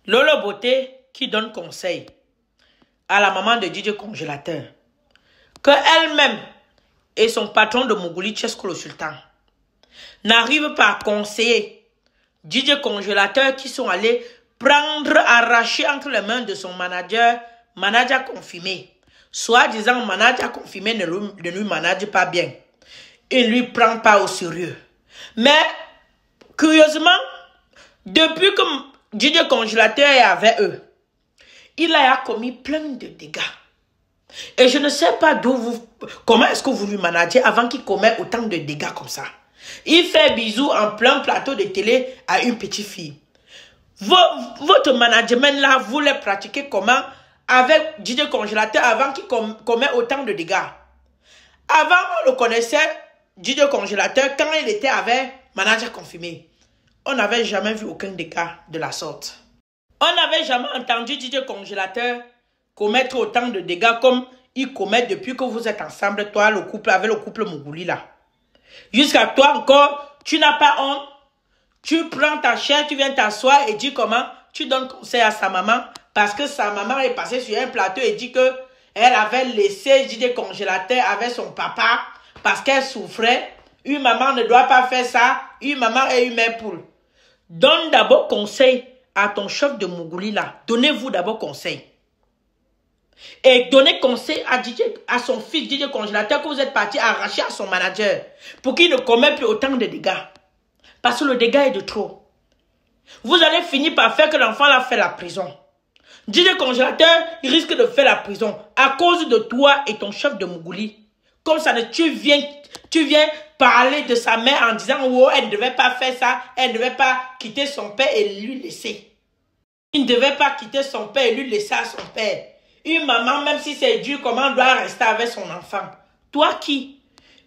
Lolo Beauté qui donne conseil à la maman de DJ Congélateur que elle-même et son patron de Mougouli, Tchesko le Sultan, n'arrivent pas à conseiller DJ Congélateur qui sont allés prendre, arracher entre les mains de son manager confirmé. Soit disant manager confirmé ne lui manage pas bien. Il ne lui prend pas au sérieux. Mais, curieusement, depuis que DJ Congélateur est avec eux, il a commis plein de dégâts. Et je ne sais pas comment est-ce que vous lui managez avant qu'il commette autant de dégâts comme ça. Il fait bisous en plein plateau de télé à une petite fille. Votre management là, vous le pratiquez comment avec DJ Congélateur avant qu'il commette autant de dégâts? Avant, on le connaissait, DJ Congélateur, quand il était avec manager confirmé. On n'avait jamais vu aucun dégât de la sorte. On n'avait jamais entendu DJ Congélateur commettre autant de dégâts comme il commet depuis que vous êtes ensemble, toi, le couple, avec le couple Mougouli là. Jusqu'à toi encore, tu n'as pas honte. Tu prends ta chair, tu viens t'asseoir et dis comment tu donnes conseil à sa maman parce que sa maman est passée sur un plateau et dit que elle avait laissé DJ Congélateur avec son papa parce qu'elle souffrait. Une maman ne doit pas faire ça. Une maman est une mère poule. Donne d'abord conseil à ton chef de Mougouli là. Donnez-vous d'abord conseil. Et donnez conseil à son fils DJ Congélateur que vous êtes parti arracher à son manager pour qu'il ne commette plus autant de dégâts. Parce que le dégât est de trop. Vous allez finir par faire que l'enfant là fait la prison. DJ Congélateur, il risque de faire la prison à cause de toi et ton chef de Mougouli. Comme ça, tu viens parler de sa mère en disant « Oh, elle ne devait pas faire ça, elle ne devait pas quitter son père et lui laisser. » Il ne devait pas quitter son père et lui laisser à son père. Une maman, même si c'est dur, comment doit rester avec son enfant? Toi qui?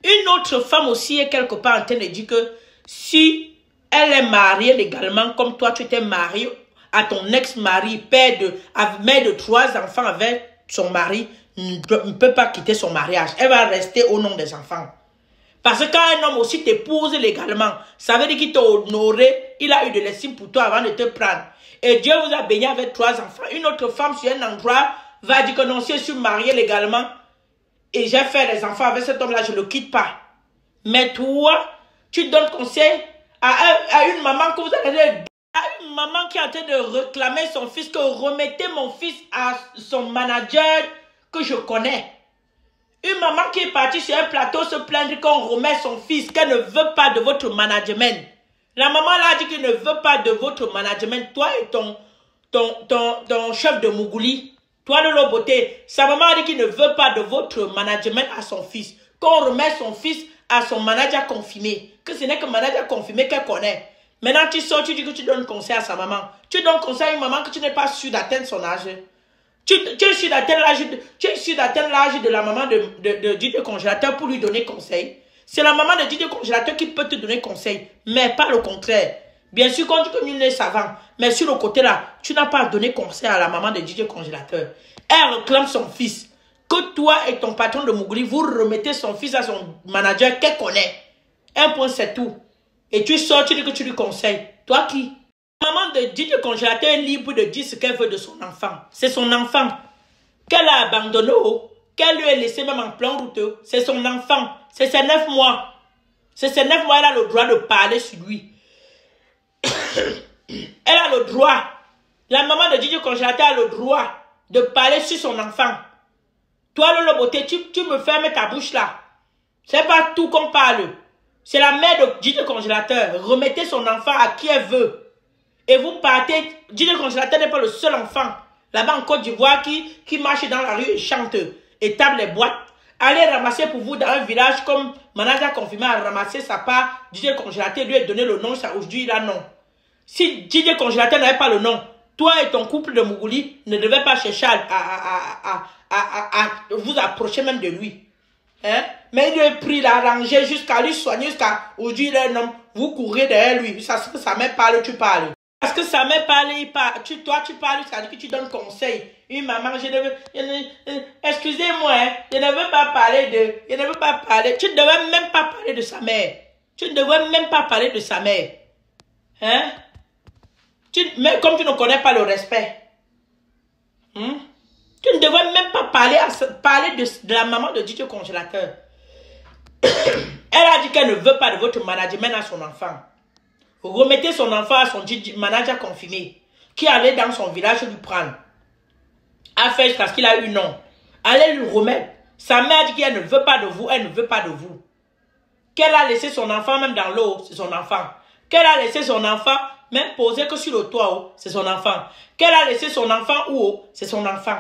Une autre femme aussi est quelque part en train de dire que si elle est mariée légalement, comme toi tu étais marié à ton ex-mari, mère de 3 enfants avec son mari, ne peut pas quitter son mariage. Elle va rester au nom des enfants. Parce que quand un homme aussi t'épouse légalement, ça veut dire qu'il t'a honoré, il a eu de l'estime pour toi avant de te prendre. Et Dieu vous a béni avec 3 enfants. Une autre femme sur un endroit va dire que non, si je suis mariée légalement et j'ai fait des enfants avec cet homme-là, je ne le quitte pas. Mais toi, tu donnes conseil à une maman que vous allez à une maman qui est en train de réclamer son fils, que remettez mon fils à son manager que je connais. Une maman qui est partie sur un plateau se plaindre qu'on remet son fils, qu'elle ne veut pas de votre management. La maman là a dit qu'elle ne veut pas de votre management. Toi et ton chef de Mougouli. Toi, Lolo Beauté, sa maman a dit qu'il ne veut pas de votre management à son fils. Qu'on remet son fils à son manager confirmé. Que ce n'est que manager confirmé qu'elle connaît. Maintenant, tu sors, tu dis que tu donnes conseil à sa maman. Tu donnes conseil à une maman que tu n'es pas sûr d'atteindre son âge. Tu es sûr d'atteindre l'âge de la maman de DJ Congélateur pour lui donner conseil. C'est la maman de DJ Congélateur qui peut te donner conseil. Mais pas le contraire. Bien sûr, quand tu es nul et savant, mais sur le côté là, tu n'as pas donné conseil à la maman de DJ Congélateur. Elle réclame son fils. Que toi et ton patron de Mougouli, vous remettez son fils à son manager qu'elle connaît. Un point, c'est tout. Et tu sors, tu dis que tu lui conseilles. Toi qui? La maman de DJ Congélateur est libre de dire ce qu'elle veut de son enfant. C'est son enfant. Qu'elle a abandonné, qu'elle lui a laissé même en plein route. C'est son enfant. C'est ses 9 mois. C'est ses 9 mois, elle a le droit de parler sur lui. Elle a le droit. La maman de DJ Congélateur a le droit de parler sur son enfant. Toi, Lolo Beauté, tu me fermes ta bouche là. C'est pas tout qu'on parle. C'est la mère de DJ Congélateur. Remettez son enfant à qui elle veut. Et vous partez. DJ Congélateur n'est pas le seul enfant là-bas en Côte d'Ivoire qui marche dans la rue et chante et table les boîtes. Allez ramasser pour vous dans un village comme manager confirmé à ramasser sa part. DJ Congélateur lui a donné le nom. Aujourd'hui, il a non. Si DJ Congélateur n'avait pas le nom, toi et ton couple de Mougouli ne devaient pas chercher à vous approcher même de lui. Hein? Mais il lui a pris la rangée jusqu'à lui soigner, jusqu'à aujourd'hui il est un homme. Vous courez derrière lui. Parce que sa mère parle, tu parles. Parce que sa mère parle, il parle. Toi, tu parles jusqu'à dire que tu donnes conseil. Une maman, excusez-moi, hein, je ne veux pas parler de... Je ne veux pas parler. Tu ne devais même pas parler de sa mère. Tu ne devais même pas parler de sa mère. Hein? Mais comme tu ne connais pas le respect, tu ne devrais même pas parler de la maman de DJ Congélateur. Elle a dit qu'elle ne veut pas de votre management à son enfant. Remettez son enfant à son manager confirmé, qui allait dans son village lui prendre. A fait jusqu'à ce qu'il a eu non. Allez lui remettre. Sa mère dit qu'elle ne veut pas de vous, elle ne veut pas de vous. Qu'elle a laissé son enfant même dans l'eau, c'est son enfant. Qu'elle a laissé son enfant même posé que sur le toit, c'est son enfant. Qu'elle a laissé son enfant où, c'est son enfant.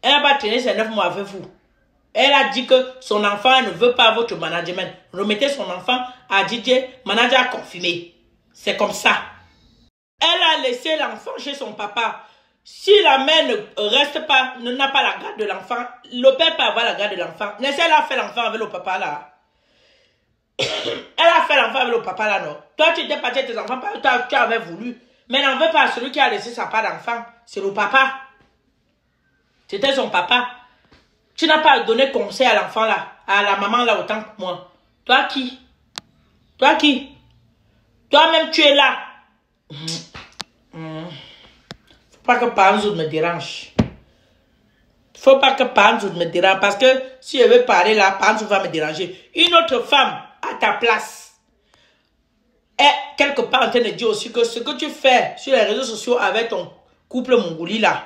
Elle n'a pas traîné ses 9 mois avec vous. Elle a dit que son enfant elle ne veut pas votre management. Remettez son enfant à DJ, manager confirmé. C'est comme ça. Elle a laissé l'enfant chez son papa. Si la mère ne reste pas, n'a pas la garde de l'enfant, le père peut avoir la garde de l'enfant. Laissez-la faire l'enfant avec le papa là. Elle a fait l'enfant avec le papa là, non? Toi, tu étais parti avec tes enfants, tu avais voulu. Mais n'en veux pas celui qui a laissé sa part d'enfant. C'est le papa. C'était son papa. Tu n'as pas donné conseil à l'enfant là, à la maman là autant que moi. Toi qui? Toi qui? Toi-même tu es là. Faut pas que Panzoud me dérange. Faut pas que Panzoud me dérange. Parce que si je veux parler là, Panzoud va me déranger. Une autre femme à ta place est quelque part en train de dire aussi que ce que tu fais sur les réseaux sociaux avec ton couple mongouli là,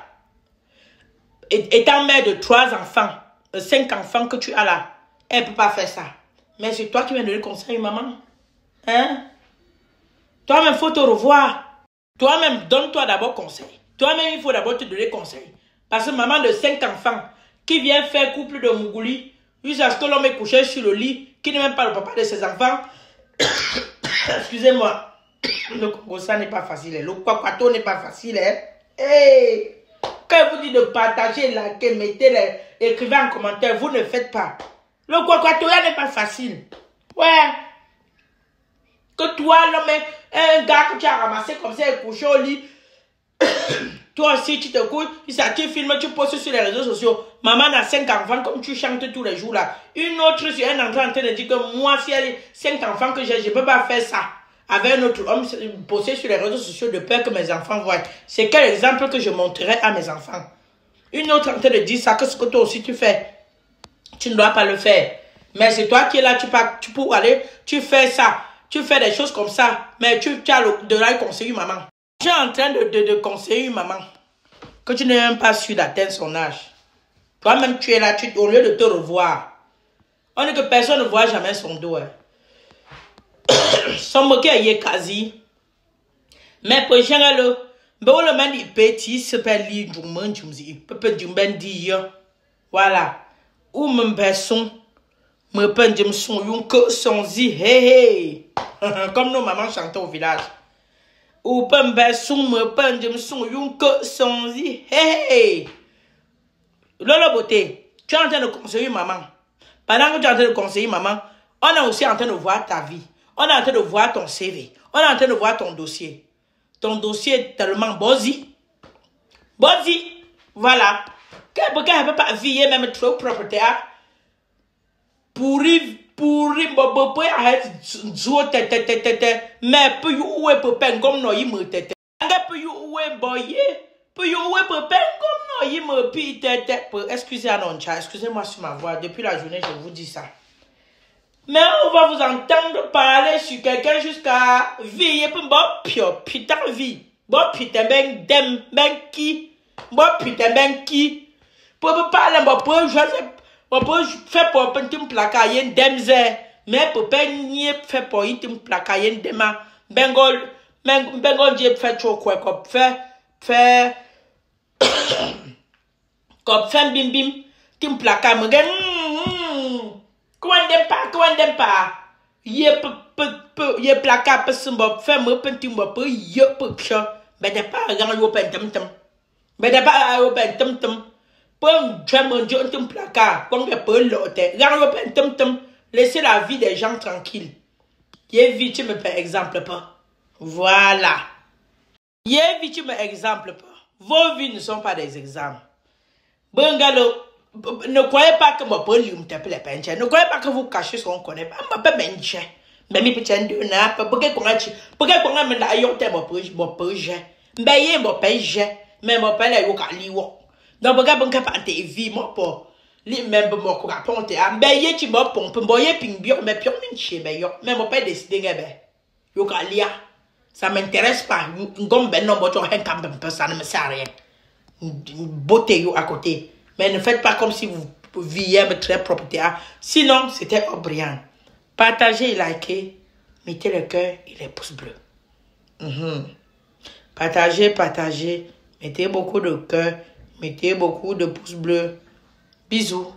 étant mère de 3 enfants, 5 enfants que tu as là, elle ne peut pas faire ça. Mais c'est toi qui viens de donner conseil, maman. Hein? Toi-même, il faut te revoir. Toi-même, donne-toi d'abord conseil. Toi-même, il faut d'abord te donner conseil. Parce que maman de 5 enfants qui vient faire couple de mongouli, jusqu'à ce que l'homme est couché sur le lit, qui n'est même pas le papa de ses enfants. Excusez-moi. Le Congo, ça n'est pas facile. Le Kwakwato n'est pas facile. Hey! Quand je vous dis de partager, liker, mettez écrivez en commentaire, vous ne faites pas. Le Kwakwatoya n'est pas facile. Ouais. Que toi, l'homme, un gars que tu as ramassé comme ça, et couché au lit. Toi aussi, tu te couches, tu filmes, tu postes sur les réseaux sociaux. Maman a 5 enfants comme tu chantes tous les jours là. Une autre sur un enfant en train de dire que moi, si elle a 5 enfants que j'ai, je ne peux pas faire ça. Avec un autre homme posté sur les réseaux sociaux de peur que mes enfants voient. C'est quel exemple que je montrerai à mes enfants? Une autre en train de dire ça, que ce que toi aussi tu fais, tu ne dois pas le faire. Mais c'est toi qui es là, tu peux aller, tu fais ça, tu fais des choses comme ça, mais tu as de là conseiller maman. Tu es en train de conseiller une maman que tu n'es même pas sûr d'atteindre son âge. Toi-même, tu es là, au lieu de te revoir. On dit que personne ne voit jamais son dos. Hein. Son moqué est quasi. Mais pour le le man il petit se perd li du man du peut du ben dire. Voilà. Ou me personne me peint de son yon que son zi hey comme nos mamans chantaient au village. Ou peut personne me peint de son yon que son zi hey. Lolo beauté, tu es en train de conseiller maman. Pendant que tu es en train de conseiller maman, on est aussi en train de voir ta vie. On est en train de voir ton CV. On est en train de voir ton dossier. Ton dossier est tellement bosi. Bosi. Voilà. Pourquoi elle ne peut pas vivre même trop propreté. Pourri, bobo, arrête. Mais pour you ou pour peine comme nous y me tete. Pour you ou boye. Pour you ou pour peine comme nous y me pi tete. Excusez-moi sur ma voix. Depuis la journée, je vous dis ça. Mais on va vous entendre parler sur quelqu'un jusqu'à vie. Bon, putain, vie. Bon, putain, ben, dem, ben, qui. Bon, putain, ben, qui. Pour parler, bon, pour faire pour un petit placayen, dem, zé. Mais pour pas nier, faire pour un petit placayen, dem, bengol, j'ai fait trop quoi, comme fait, comme fait, bim, bim, tim placa, me gagne. Quand on pas, ye placard pe sembo fait me pentim bo pe ye pe pio be de pas gang yo pentam tam be de pas yo pentam tam pon j'aime Dieu un placard quand que pe lote gang yo pentam tam laissez la vie des gens tranquille. Ye victime par exemple pas. Voilà. Ye victime exemple pas. Vos vies ne sont pas des exemples. Bungalo. Ne croyez pas que mon père lui me tape les pinches. Ne croyez pas que vous cachez ce qu'on connaît pas. Je ne peux pas mentir. Mais mi petit deux n'a pas pourquoi qu'on a me la yote mon projet. Mais mon page mais mon père est au caliwo. Donc pourquoi bon cap ante vie mon pas. Li même mon ko ponte a mbeye ti mo pompe mboye ping bio mais pio min che be yo. Mais mon père décidé ngebe. Yo kalia. Ça m'intéresse pas. Ngom ben non mo to hen kam ben ça ne me sert à rien. Beauté yo à côté. Mais ne faites pas comme si vous viviez très propriété. Sinon, c'était brillant. Partagez et likez. Mettez le cœur et les pouces bleus. Partagez, partagez. Mettez beaucoup de cœur. Mettez beaucoup de pouces bleus. Bisous.